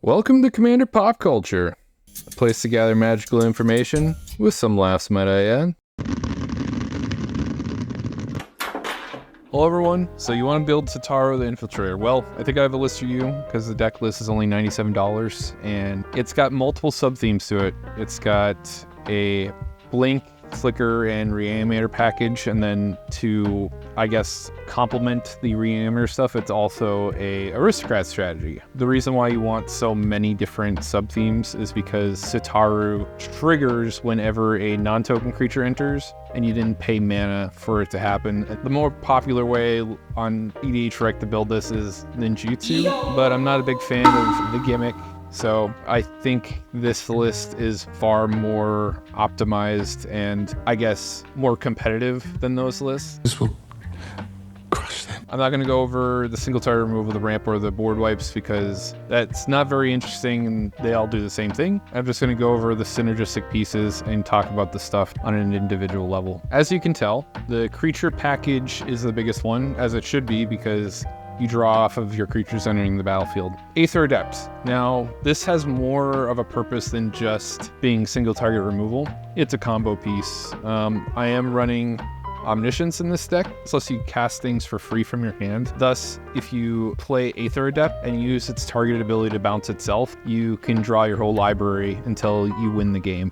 Welcome to Commander Pop Culture, a place to gather magical information with some laughs, might I add. Hello everyone, so you want to build Satoru the Infiltrator. Well, I think I have a list for you because the deck list is only $97 and it's got multiple sub-themes to it. It's got a blink, flicker, and reanimator package, and then to, I guess, complement the reanimator stuff, it's also a aristocrat strategy. The reason why you want so many different sub-themes is because Satoru triggers whenever a non-token creature enters, and you didn't pay mana for it to happen. The more popular way on EDH Rec to build this is ninjutsu, but I'm not a big fan of the gimmick. So I think this list is far more optimized and, I guess, more competitive than those lists. This will crush them. I'm not going to go over the single target removal of the ramp or the board wipes because that's not very interesting and they all do the same thing. I'm just going to go over the synergistic pieces and talk about the stuff on an individual level. As you can tell, the creature package is the biggest one, as it should be, because you draw off of your creatures entering the battlefield. Aether Adept. Now, this has more of a purpose than just being single target removal. It's a combo piece. I am running Omniscience in this deck. This lets you cast things for free from your hand. Thus, if you play Aether Adept and use its targeted ability to bounce itself, you can draw your whole library until you win the game.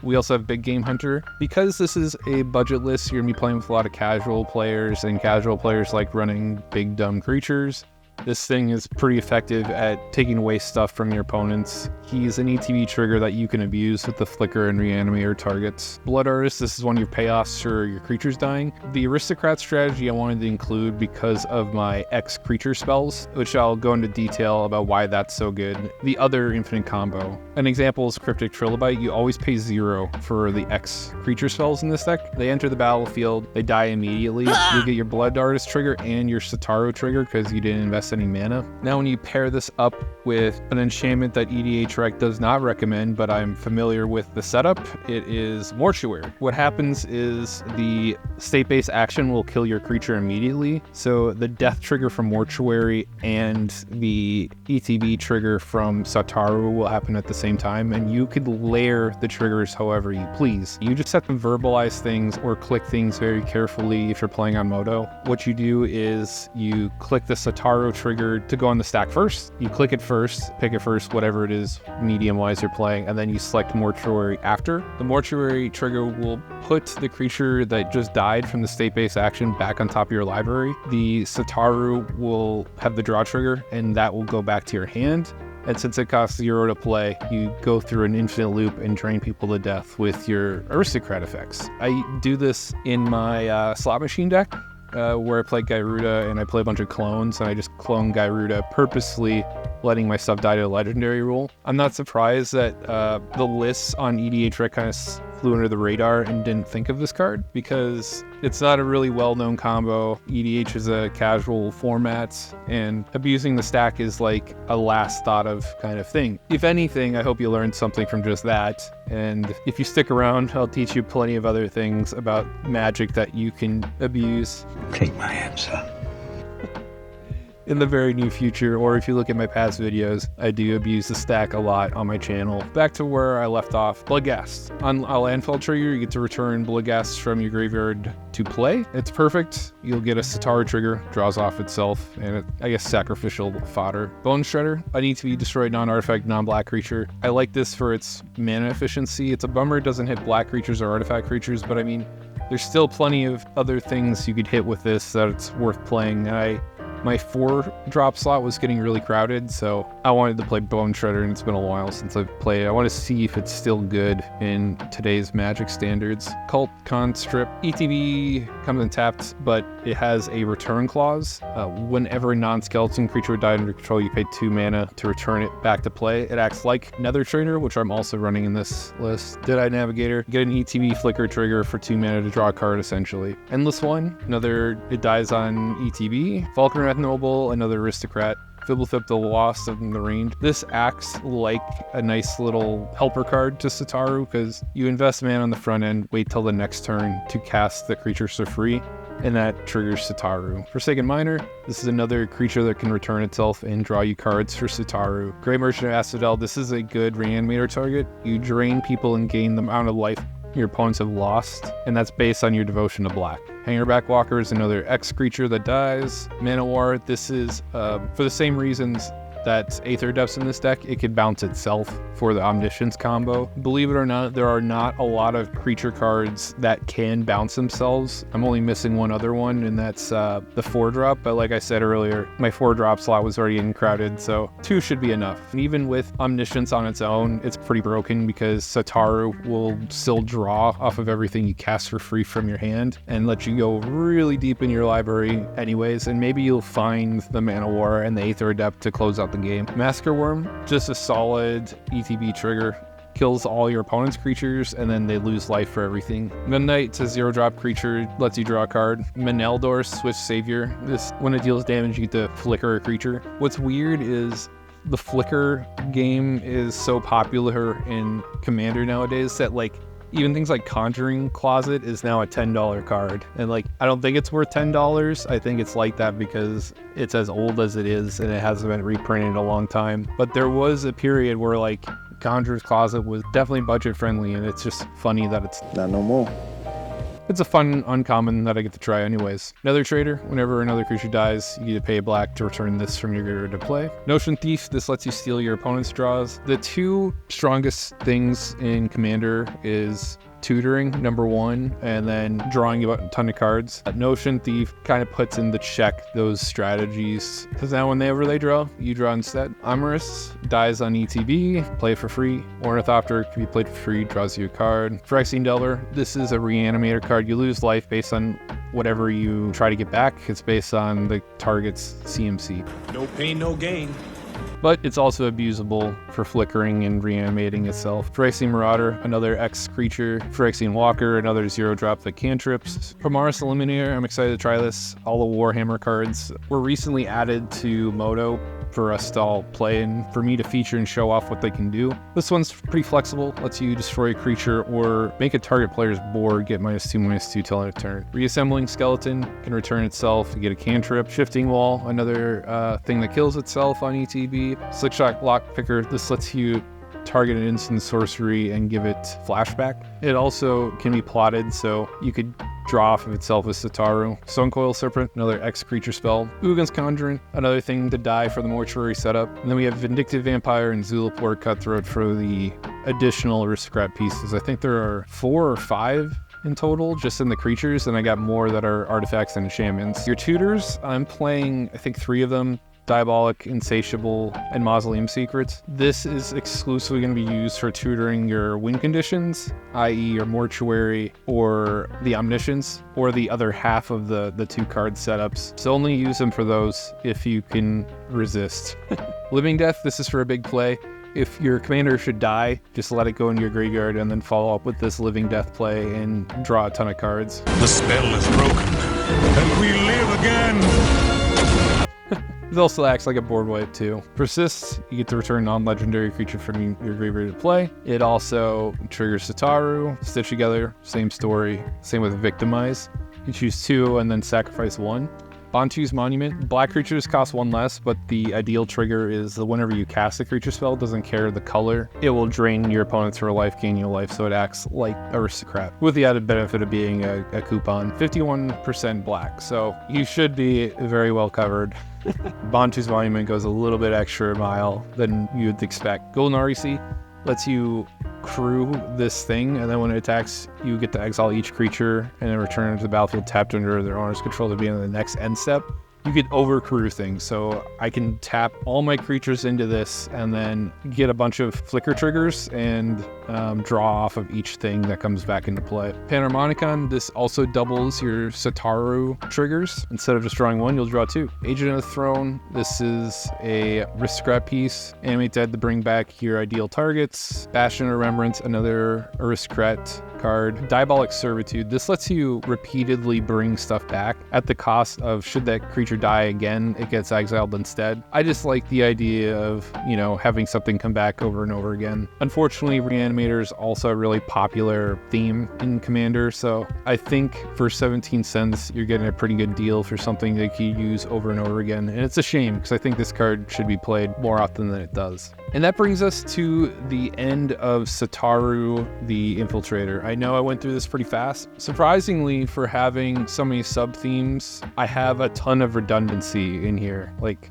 We also have Big Game Hunter. Because this is a budget list, you're going to be playing with a lot of casual players, and casual players like running big dumb creatures. This thing is pretty effective at taking away stuff from your opponents. He's an ETB trigger that you can abuse with the flicker and reanimator targets. Blood Artist, this is one of your payoffs for your creatures dying. The aristocrat strategy I wanted to include because of my X creature spells, which I'll go into detail about why that's so good. The other infinite combo. An example is Cryptic Trilobite. You always pay 0 for the X creature spells in this deck. They enter the battlefield, they die immediately. You get your Blood Artist trigger and your Satoru trigger because you didn't invest any mana. Now when you pair this up with an enchantment that EDH Rec does not recommend, but I'm familiar with the setup, it is Mortuary. What happens is the state-based action will kill your creature immediately, so the death trigger from Mortuary and the ETB trigger from Satoru will happen at the same time, and you could layer the triggers however you please. You just have to verbalize things or click things very carefully if you're playing on Moto. What you do is you click the Satoru trigger to go on the stack first. You click it first, pick it first, whatever it is medium-wise you're playing, and then you select Mortuary after. The Mortuary trigger will put the creature that just died from the state-based action back on top of your library. The Satoru will have the draw trigger, and that will go back to your hand. And since it costs 0 to play, you go through an infinite loop and drain people to death with your aristocrat effects. I do this in my slot machine deck, where I play Gyruda and I play a bunch of clones, and I just clone Gyruda, purposely letting my stuff die to a legendary rule. I'm not surprised that the lists on EDH Rec kind of flew under the radar and didn't think of this card, because it's not a really well-known combo. EDH is a casual format, and abusing the stack is like a last thought of kind of thing. If anything, I hope you learned something from just that, and if you stick around, I'll teach you plenty of other things about Magic that you can abuse. Take my answer. In the very near future, or if you look at my past videos, I do abuse the stack a lot on my channel. Back to where I left off, Bloodghast. On a landfall trigger, you get to return Bloodghast from your graveyard to play. It's perfect. You'll get a Satoru trigger, draws off itself, and I guess sacrificial fodder. Bone Shredder, a need to be destroyed non-artifact, non-black creature. I like this for its mana efficiency. It's a bummer it doesn't hit black creatures or artifact creatures, but I mean, there's still plenty of other things you could hit with this that it's worth playing. And my 4-drop slot was getting really crowded, so I wanted to play Bone Shredder, and it's been a while since I've played it. I want to see if it's still good in today's Magic standards. Cult Constrip. ETB comes untapped, but it has a return clause. Whenever a non-skeleton creature died under control, you pay 2 mana to return it back to play. It acts like Nether Trainer, which I'm also running in this list. Deadeye Navigator. You get an ETB flicker trigger for 2 mana to draw a card, essentially. Endless One. It dies on ETB. Falconwrath Noble, another aristocrat. Fibblethip the Lost in the Range. This acts like a nice little helper card to Satoru because you invest mana on the front end, wait till the next turn to cast the creatures for free. and that triggers Satoru. Forsaken Miner, this is another creature that can return itself and draw you cards for Satoru. Great Merchant of Asphodel, this is a good reanimator target. You drain people and gain the amount of life your opponents have lost, and that's based on your devotion to black. Hangerback Walker is another X creature that dies. Mana War, this is for the same reasons that Aether Depths in this deck, it could bounce itself for the Omniscience combo. Believe it or not, there are not a lot of creature cards that can bounce themselves. I'm only missing one other one, and that's the 4-drop, but like I said earlier, my 4-drop slot was already in crowded, so 2 should be enough. And even with Omniscience on its own, it's pretty broken because Satoru will still draw off of everything you cast for free from your hand and let you go really deep in your library anyways, and maybe you'll find the Mana War and the Aether Adept to close out the game. Massacre Worm, just a solid ETB trigger. Kills all your opponent's creatures, and then they lose life for everything. Midnight's a 0-drop creature, lets you draw a card. Meneldor, Swift Savior. This, when it deals damage, you get to flicker a creature. What's weird is the flicker game is so popular in Commander nowadays that like even things like Conjuring Closet is now a $10 card. And like, I don't think it's worth $10. I think it's like that because it's as old as it is and it hasn't been reprinted in a long time. But there was a period where like Conjurer's Closet was definitely budget friendly, and it's just funny that it's not no more. It's a fun uncommon that I get to try anyways. Nether Trader, whenever another creature dies, you get to pay black to return this from your graveyard to play. Notion Thief, this lets you steal your opponent's draws. The 2 strongest things in Commander is tutoring, number 1, and then drawing a ton of cards. Notion Thief kind of puts into check those strategies, because now whenever they draw, you draw instead. Amorous dies on ETB, play for free. Ornithopter can be played for free, draws you a card. Phyrexian Delver, this is a reanimator card. You lose life based on whatever you try to get back. It's based on the target's CMC. No pain, no gain. But it's also abusable for flickering and reanimating itself. Phyrexian Marauder, another X creature. Phyrexian Walker, another 0-drop that cantrips. Primaris Eliminator, I'm excited to try this. All the Warhammer cards were recently added to Moto for us to all play and for me to feature and show off what they can do. This one's pretty flexible, lets you destroy a creature or make a target player's board get -2/-2 till end of turn. Reassembling Skeleton can return itself, you get a cantrip. Shifting Wall, another thing that kills itself on ETB. Slickshot Lockpicker, this lets you target an instant sorcery and give it flashback. It also can be plotted, so you could draw off of itself with Satoru. Stonecoil Serpent, another X creature spell. Ugin's Conjuring, another thing to die for the mortuary setup. And then we have Vindictive Vampire and Zulaport Cutthroat for the additional aristocrat pieces. I think there are 4 or 5 in total, just in the creatures, and I got more that are artifacts and enchantments. Your tutors, I'm playing, I think 3 of them. Diabolic, Insatiable, and Mausoleum Secrets. This is exclusively going to be used for tutoring your win conditions, i.e. your Mortuary or the Omniscience, or the other half of the 2 card setups. So only use them for those if you can resist. Living Death, this is for a big play. If your commander should die, just let it go into your graveyard and then follow up with this Living Death play and draw a ton of cards. The spell is broken, and we live again. It also acts like a board wipe too. Persists, you get to return non-legendary creature from your graveyard to play. It also triggers Satoru, Stitch Together, same story. Same with Victimize. You choose 2 and then sacrifice 1. Bantu's Monument, black creatures cost 1 less, but the ideal trigger is that whenever you cast a creature spell, it doesn't care the color. It will drain your opponents for a life, gain you a life, so it acts like Aristocrat, with the added benefit of being a coupon. 51% black, so you should be very well covered. Bantu's Monument goes a little bit extra mile than you'd expect. Golden REC lets you crew this thing, and then when it attacks, you get to exile each creature and then return it to the battlefield tapped under their owner's control to be in the next end step. You could overcrew things, so I can tap all my creatures into this and then get a bunch of flicker triggers and draw off of each thing that comes back into play. Panharmonicon, this also doubles your Satoru triggers. Instead of just drawing 1, you'll draw 2. Agent of the Throne, this is a aristocrat piece. Animate Dead to bring back your ideal targets. Bastion of Remembrance, another aristocrat card, Diabolic Servitude. This lets you repeatedly bring stuff back at the cost of, should that creature die again, it gets exiled instead. I just like the idea of, you know, having something come back over and over again. Unfortunately, Reanimator is also a really popular theme in Commander, so I think for 17 cents, you're getting a pretty good deal for something that you use over and over again. And it's a shame, because I think this card should be played more often than it does. And that brings us to the end of Satoru, the Infiltrator. I know I went through this pretty fast. Surprisingly, for having so many sub-themes, I have a ton of redundancy in here. Like,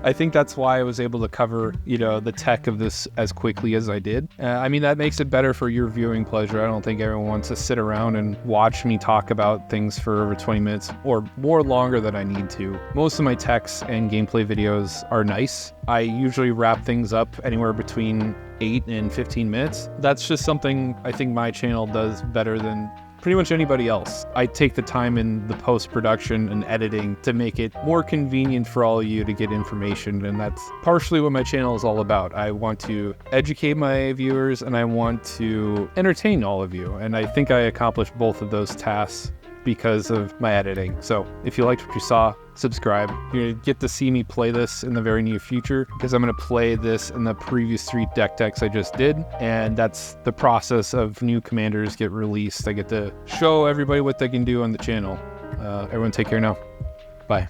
I think that's why I was able to cover, you know, the tech of this as quickly as I did. I mean, that makes it better for your viewing pleasure. I don't think everyone wants to sit around and watch me talk about things for over 20 minutes or more longer than I need to. Most of my techs and gameplay videos are nice. I usually wrap things up anywhere between 8 and 15 minutes. That's just something I think my channel does better than pretty much anybody else. I take the time in the post-production and editing to make it more convenient for all of you to get information, and that's partially what my channel is all about. I want to educate my viewers and I want to entertain all of you, and I think I accomplished both of those tasks because of my editing. So if you liked what you saw, subscribe. You're gonna get to see me play this in the very near future, because I'm gonna play this in the previous 3 deck decks I just did, and that's the process of new commanders get released. I get to show everybody what they can do on the channel. Everyone take care now. Bye.